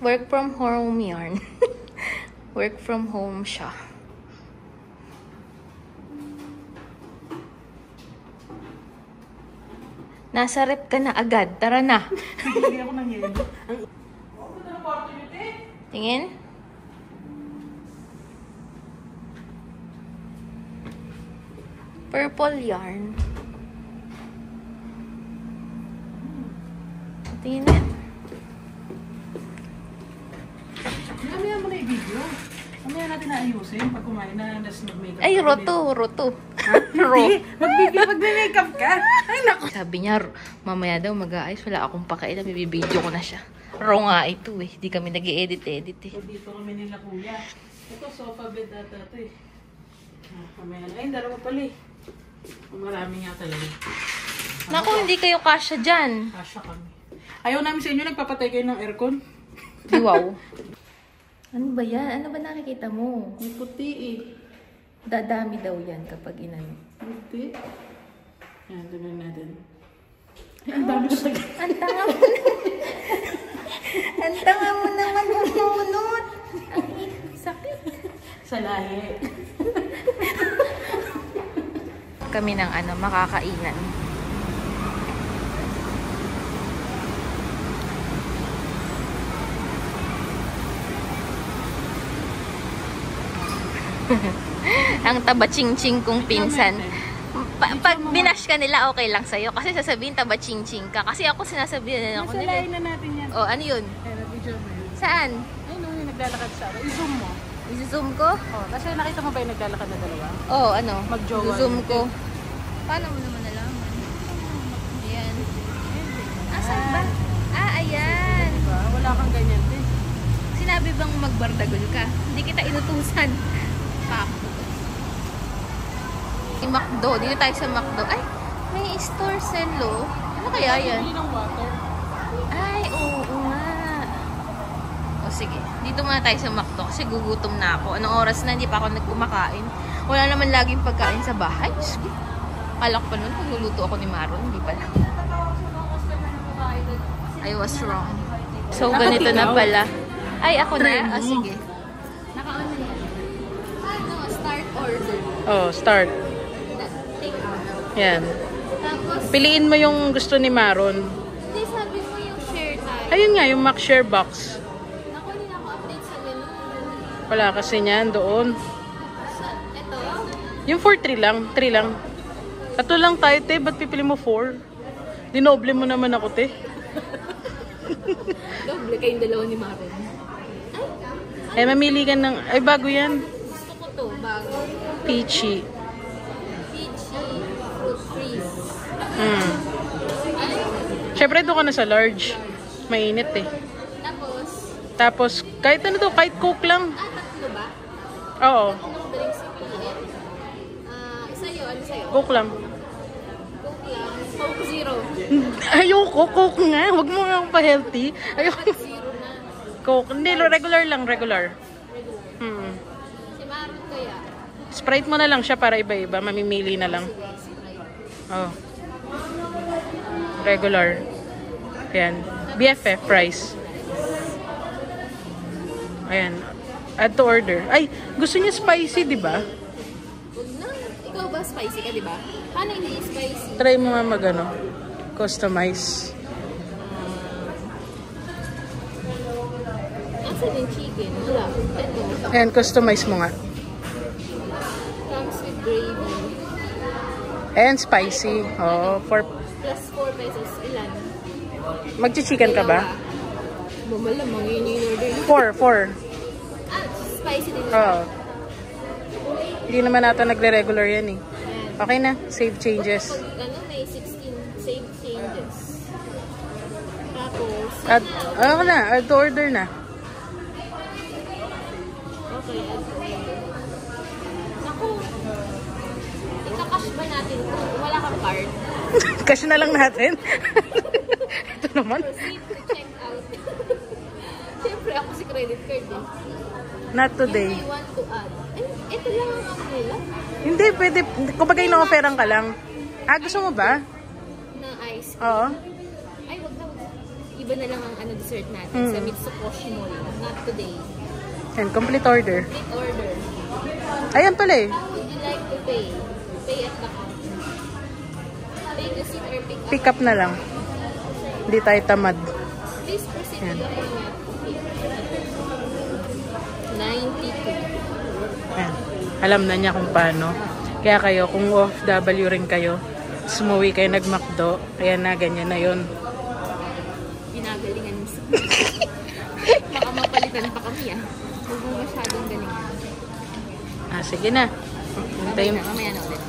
Work from home yarn. Work from home siya. Nasa rep ka na agad. Tara na. Hindi ako nang yelo. Tingin. Purple yarn. Tingin na. Mamaya mo na i-video. Mamaya natin naayusin pag kumain na mag-makeup. Ay, roto. Mag-makeup ka? Ay, naku. Sabi niya, mamaya daw mag-aayos. Wala akong pakain. Bibidyo ko na siya. Raw nga ito eh. Di kami nag-i-edit eh. So, dito kami nila kuya. Ito, sofa bed data ito eh. Mamaya na. Ay, dalawa pala eh. Marami nga talaga. Naku, hindi kayo kasya dyan. Kasya kami. Ayaw namin sa inyo, nagpapatay kayo ng aircon. Wow. Ano ba yan? Ano ba nakikita mo? May puti eh. Dadami daw yan kapag inano. Puti. Yan, tignan natin. Ay, ang dami sa Ang tanga mo Ang tanga mo naman humunod. Ang sakit. sa lahi. Kami ng makakainan. Ang taba-ching-ching kong pinsan. Pag binash ka nila, okay lang sa'yo. Kasi sasabihin taba-ching-ching ka. Kasi ako sinasabihin na ako Nasa nila. lahi na natin yan. Oh, ano yun? Ay, nag-video mo yun. Saan? Ay, no, yung naglalakad sa akin. I-zoom mo. I-zoom ko? Oh, kasi nakita mo ba yung naglalakad na dalawa? Oh, ano? Mag-jowa. I-zoom ko. Paano mo naman nalaman? Ayan. Asan ba? Ah, ayan. Diba? Wala kang ganyan din. Sinabi bang magbardagol ka? Hindi kita inutusan. Pak. Yung McDo. Dito tayo sa McDo. Ay, may store selo. Ano kaya yan? Bili ng water. Ay, oo nga. O sige, dito muna tayo sa McDo kasi gugutom na ako. Anong oras na? Hindi pa ako nagkumakain. Wala naman laging pagkain sa bahay. Kala ko pa nun, pagluluto ako ni Maron. Hindi pala. I was wrong. So, ganito na pala. Ay, ako na. O, sige. Naka-on na yan. Ano? Start order. Oh, start. Take out. Yan. Tapos, Piliin mo yung gusto ni Maron. hindi sabi mo yung share tayo. Ayun nga, yung Mac Share Box. Naku, hindi na ako update sa menu. Wala kasi niyan doon. Ito? Yung 4-3 lang. 3 lang. Tatlo lang tayo, te. Ba't pipili mo 4? Dinoble mo naman ako, te. Doble kayong dalawa ni Maron. Eh, mamili ka ng... Ay, bago yan. Gusto ko to, bago. Peachy. Peachy fruit freeze. Mm. Ay, Siyempre, doon ka na sa large. Mainit, eh. tapos, Tapos, kahit ano to, kahit Coke lang. tatlo ba? Oo, Anong drinks sa piliin? Sa'yo, ano sa'yo? Coke lang. Coke lang. Coke Zero. Ayoko, Coke nga. Huwag mo nga pa-healthy. Ayoko. Coke Zero na. Coke. Hindi, regular lang, regular. Regular. Hmm. Si Maron kaya? Sprite mo na lang siya para iba-iba. Mamimili na lang. Sprite. Oh. Regular. Ayan. BFF price. Ayan. Add to order. Ay, gusto niya spicy, di ba? Huwag na. Ikaw ba spicy ka, di ba? Paano hindi spicy? Try mo nga mag-ano. Customize. Asa din chicken? Wala. Ito. Ayan, customize mo nga. Comes with gravy. Ayan, spicy. Oh, for... Plus 4 pesos. Ilan? Magchi-chicken ka ba? Malamang yun yung order. 4. Spicy din. Oo. Hindi naman nata nagre-regular yan eh. Ayan. Okay na, save changes. Pag may 16 save changes. Tapos, Ano na, add to order na. okay, add to order. Naku, ikakash ba natin ito? Wala kang card. Cash na lang natin. Ito naman. Proceed to check out. Siyempre ako si credit card eh. Not You today. may want to add. Ito lang ang ako nila. Hindi, pwede. Kumbaga ino-offeran ka lang. Ah, gusto mo ba? Na ice. Oo. Ay, wag na. iba na lang ang dessert natin sa Mitsukoshi Mall. Not today. And complete order. Complete order. Ayan pala eh. Would you like to pay? Pay at the counter. Pay receipt or pick up? Pick up na lang. Hindi tayo tamad. Please proceed to the format. 92. Ayan. Alam na niya kung paano. Kaya kayo, kung OFW rin kayo, sumuwi kayo nag-McDo, kaya na, ganyan na yun. Pinagalingan mo sa... Baka mapalitan pa kami Huwag mo masyadong galingan. Sige na. Hintayin. Mamaya na ulit.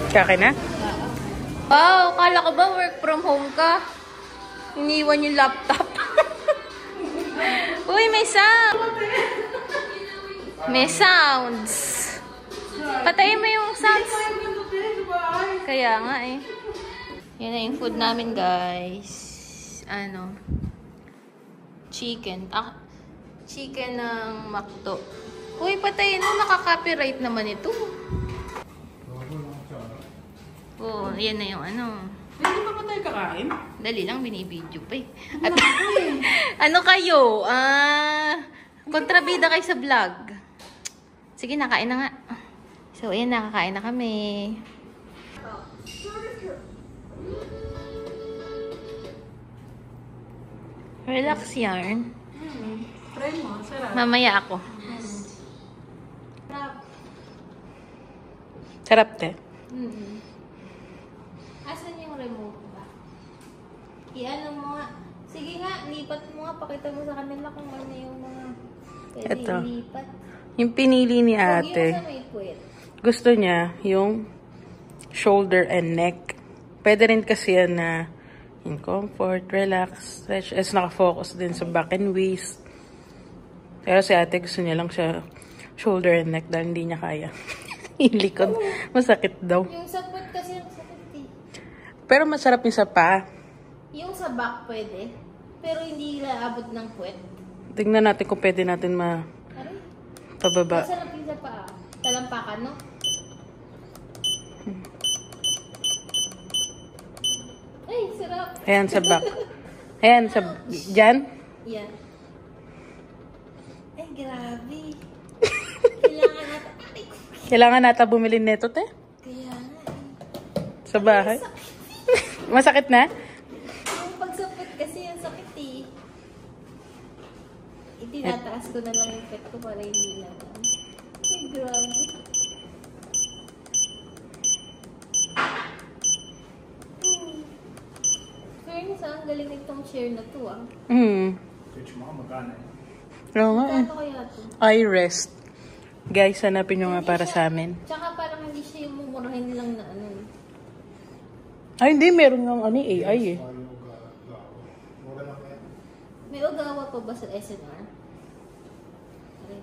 Kaka na? Wow, kala ko ba work from home ka? Iniwan yung laptop. Uy, may sound! May sounds. Patayin mo yung sounds. Kaya nga eh. Yan na yung food namin, guys. Chicken. Chicken ng McDo. Uy, patayin mo. Nakaka-copyright naman ito. Oh, yan na yung Hindi pa tayo kakain? Dali lang, binibidyo pa eh. At, ano kayo? Kontrabida kayo sa vlog. Sige, nakain na nga. So, ayan, nakakain na kami. Relax yarn. Try mo, sarap. Mamaya ako. Sarap, te. Asan yung remote ba? I-ano mo nga. Sige nga, lipat mo nga. Pakita mo sa kanila kung ano yung mga pwede Eto. ilipat. Yung pinili ni Huwag yung ate, sa may puwet. gusto niya yung shoulder and neck. Pwede rin kasi yan na in comfort, relax, stretch. As nakafocus din sa back and waist. Pero si ate gusto niya lang siya shoulder and neck dahil hindi niya kaya. Yung likod, masakit daw. Yung sa puwet kasi yung sakit eh. Pero masarap yung sa paa. Yung sa back pwede. Pero hindi laabot ng puwet. Tingnan natin kung pwede natin Aray. mapababa. Masarap yung sa paa. Talampakan, no? Ay, sarap. Ayan, sa back. Ayan, dyan. Yan. Ay, grabe. Kailangan natin. Ay, Kailangan nata bumili neto, te. kaya nga eh. Sa bahay. Masakit na? Yung pagsapit kasi yung sakit eh. Itinataas ko na lang yung pet ko para hindi lang. Ay, grabe. Fairness, ang galing nitong share na to Oo nga eh. Kano kaya to? Eye rest. Guys, hanapin nyo nga para sa amin. Tsaka parang hindi siya yung mumurahin lang na Ay, hindi. Meron ng AI eh. May Ogawa pa ba sa SNR? Aray.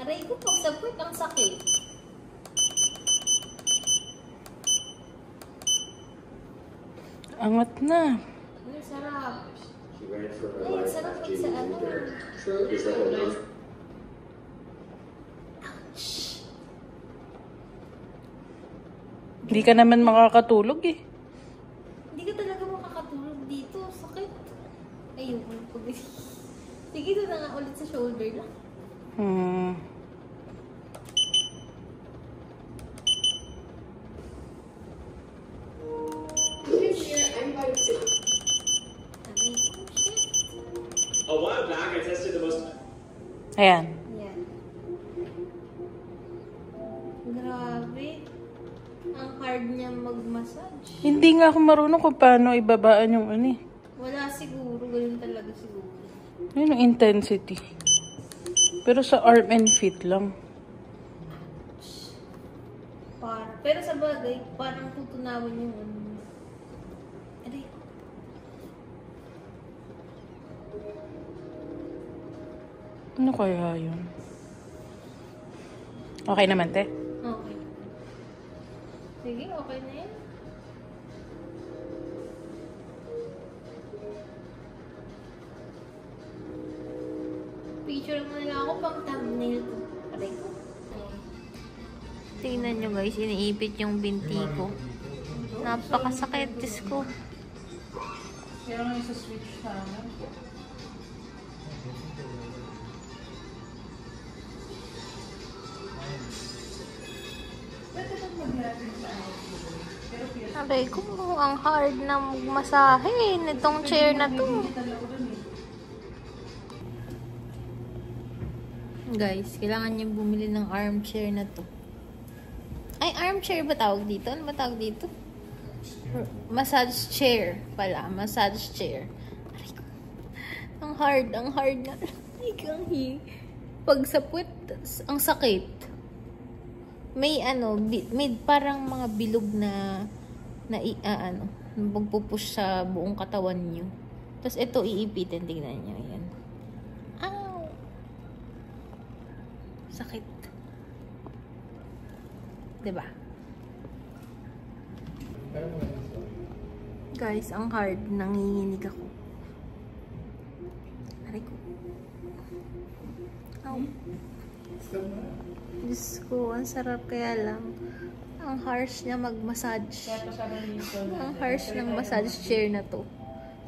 Aray ko, pag sa puwet, ang sakit. Angat na. Ay, sarap. Ay, sarap pag sa Hindi ka naman makakatulog eh. Hindi ka talaga makakatulog dito. Sakit. Ayun. Sige, ito na nga ulit sa shoulder lang. Aray ko, shit. A while back, I tested the most. Ayan. Yan. Grabe. Ang hard niya mag-massage. Hindi nga ako marunong kung paano ibabaan yung Wala siguro. Ganun talaga siguro. Yun yung intensity. Pero sa arm and feet lang. Pero sa bagay, parang tutunawan yung Aray. Ano kaya yun? Okay naman, te. Okay. Sige, okay na yan. Picture mo na lang ako pang thumbnail ko. Aray ko. Tingnan nyo guys, iniipit yung binti ko. Napakasakit, Diyos ko. Pero nga isa switch sana. Pwede bang mag-lapin sa ako? Pero PS Aray ko, ang hard na magmasahe nitong chair na to. Guys, kailangan niyo bumili ng armchair na to. Ay, armchair ba tawag dito? Ano ba tawag dito? Massage chair pala. Massage chair. Aray ko. Ang hard na. Pag sa puwet, ang sakit. May may parang mga bilog na magpupush sa buong katawan niyo. Tapos ito iipitin, tingnan niyo. Ayan. Ow! Sakit. Diba? Guys, ang hard. Nanginginig ako. Aray ko. Ow. Diyos ko, ang sarap kaya lang. Ang harsh niya mag-massage. Ang harsh ng massage chair na to.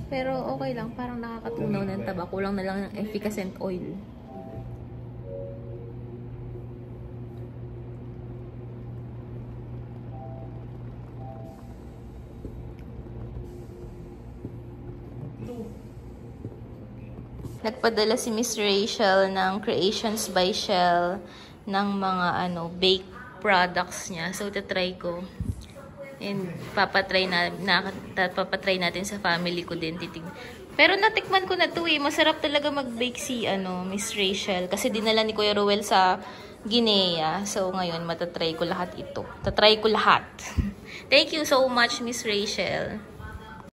Pero okay lang, parang nakakatunaw ng taba. Kulang na lang ng efficacent oil. Nagpadala si Miss Rachel ng Creations by Shell ng mga bake products niya. So, tatry ko. And papatry natin sa family ko din. Pero natikman ko na to eh. Masarap talaga mag-bake si Miss Rachel. Kasi dinala ni Kuya Ruel sa Guinea. So, ngayon matatry ko lahat ito. Tatry ko lahat. Thank you so much, Miss Rachel.